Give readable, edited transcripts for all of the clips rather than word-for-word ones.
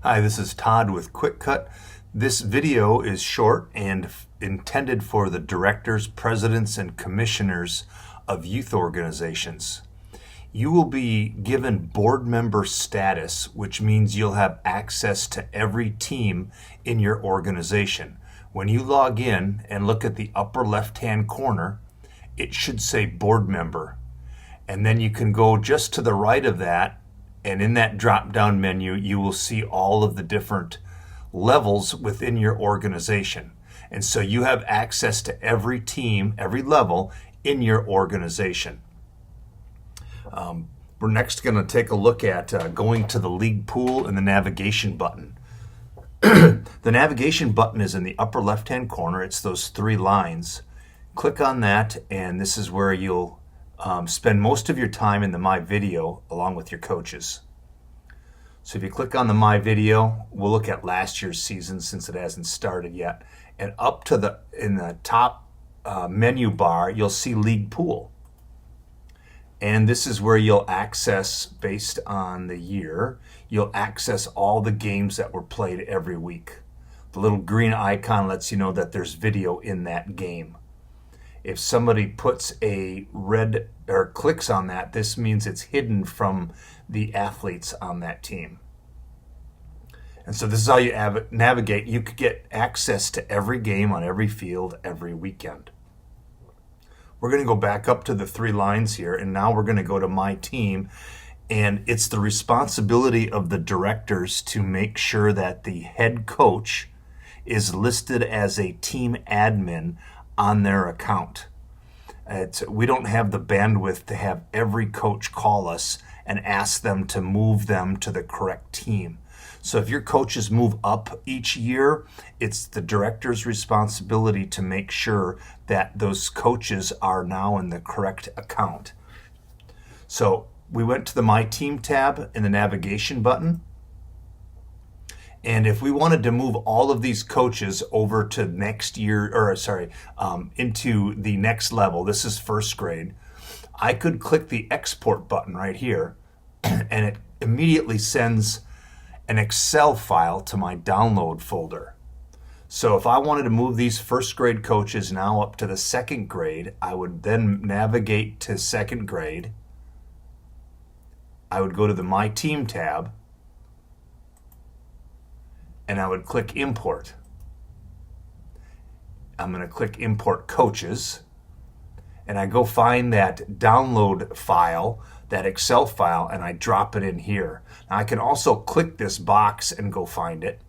Hi, this is Todd with QwikCut. This video is short and intended for the directors, presidents, and commissioners of youth organizations. You will be given board member status, which means you'll have access to every team in your organization. When you log in and look at the upper left-hand corner, it should say board member. And then you can go just to the right of that, and in that drop-down menu, you will see all of the different levels within your organization. And so you have access to every team, every level in your organization. We're next going to take a look at going to the league pool and the navigation button. The navigation button is in the upper left-hand corner. It's those three lines. Click on that, and this is where you'll spend most of your time in the My Video along with your coaches. So if you click on the My Video, we'll look at last year's season since it hasn't started yet. And up to in the top menu bar, you'll see League Pool. And this is where you'll access, based on the year, you'll access all the games that were played every week. The little green icon lets you know that there's video in that game. If somebody puts a red or clicks on that, this means it's hidden from the athletes on that team. And so this is how you navigate. You could get access to every game on every field every weekend. We're going to go back up to the three lines here, and now we're going to go to My Team. And it's the responsibility of the directors to make sure that the head coach is listed as a team admin on their account. We don't have the bandwidth to have every coach call us and ask them to move them to the correct team. So if your coaches move up each year, it's the director's responsibility to make sure that those coaches are now in the correct account. So we went to the My Team tab in the navigation button. And if we wanted to move all of these coaches over to next year, into the next level, this is first grade, I could click the export button right here, and it immediately sends an Excel file to my download folder. So if I wanted to move these first grade coaches now up to the second grade, I would then navigate to second grade. I would go to the My Team tab, and I would click Import. I'm going to click Import Coaches, and I go find that download file, that Excel file, and I drop it in here. Now I can also click this box and go find it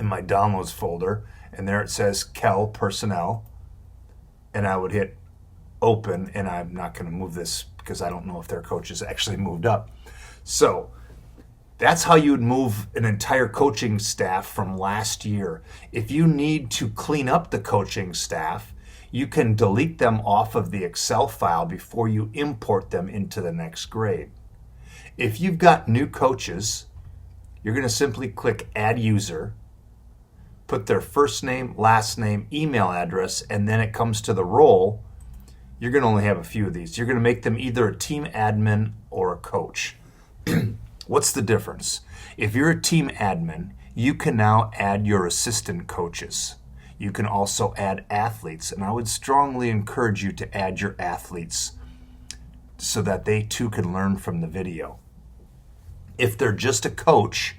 in my Downloads folder, and there it says Kel Personnel, and I would hit Open, and I'm not going to move this because I don't know if their coaches actually moved up. So that's how you would move an entire coaching staff from last year. If you need to clean up the coaching staff, you can delete them off of the Excel file before you import them into the next grade. If you've got new coaches, you're going to simply click Add User, put their first name, last name, email address, and then it comes to the role. You're going to only have a few of these. You're going to make them either a team admin or a coach. What's the difference? If you're a team admin, you can now add your assistant coaches. You can also add athletes, and I would strongly encourage you to add your athletes so that they too can learn from the video. If they're just a coach,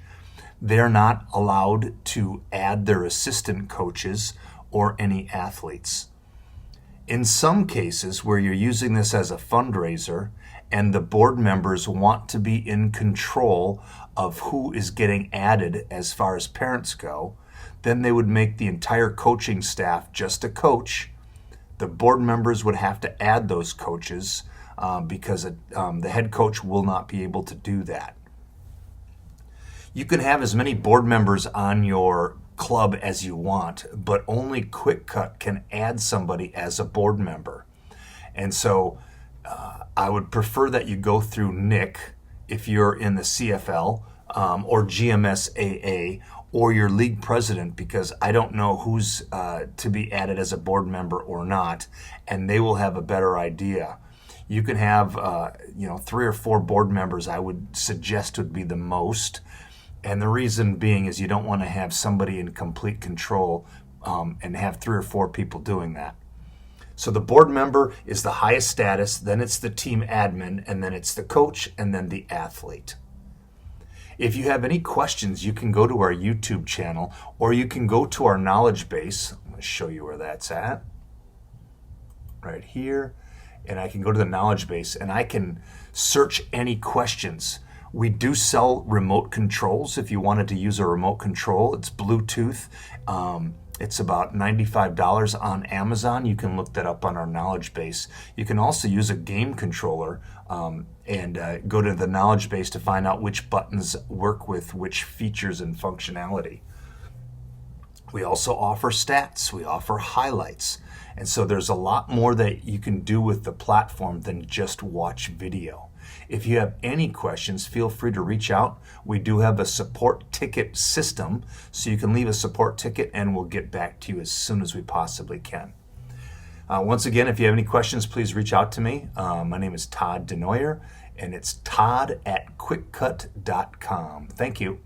they're not allowed to add their assistant coaches or any athletes. In some cases where you're using this as a fundraiser and the board members want to be in control of who is getting added as far as parents go, then they would make the entire coaching staff just a coach. The board members would have to add those coaches because the head coach will not be able to do that. You can have as many board members on your club as you want, but only QwikCut can add somebody as a board member. And so I would prefer that you go through Nick if you're in the CFL or GMSAA or your league president, because I don't know who's to be added as a board member or not, and they will have a better idea. You can have 3 or 4 board members I would suggest would be the most, And the reason being is you don't want to have somebody in complete control and have 3 or 4 people doing that. So the board member is the highest status, then it's the team admin, and then it's the coach, and then the athlete. If you have any questions, you can go to our YouTube channel, or you can go to our knowledge base. I'm going to show you where that's at. Right here. And I can go to the knowledge base, and I can search any questions. We do sell remote controls. If you wanted to use a remote control, it's Bluetooth. It's about $95 on Amazon. You can look that up on our knowledge base. You can also use a game controller and go to the knowledge base to find out which buttons work with which features and functionality. We also offer stats. We offer highlights. And so there's a lot more that you can do with the platform than just watch video. If you have any questions, feel free to reach out. We do have a support ticket system, so you can leave a support ticket and we'll get back to you as soon as we possibly can. Once again, if you have any questions, please reach out to me. My name is Todd Denoyer, and it's todd@QwikCut.com. Thank you.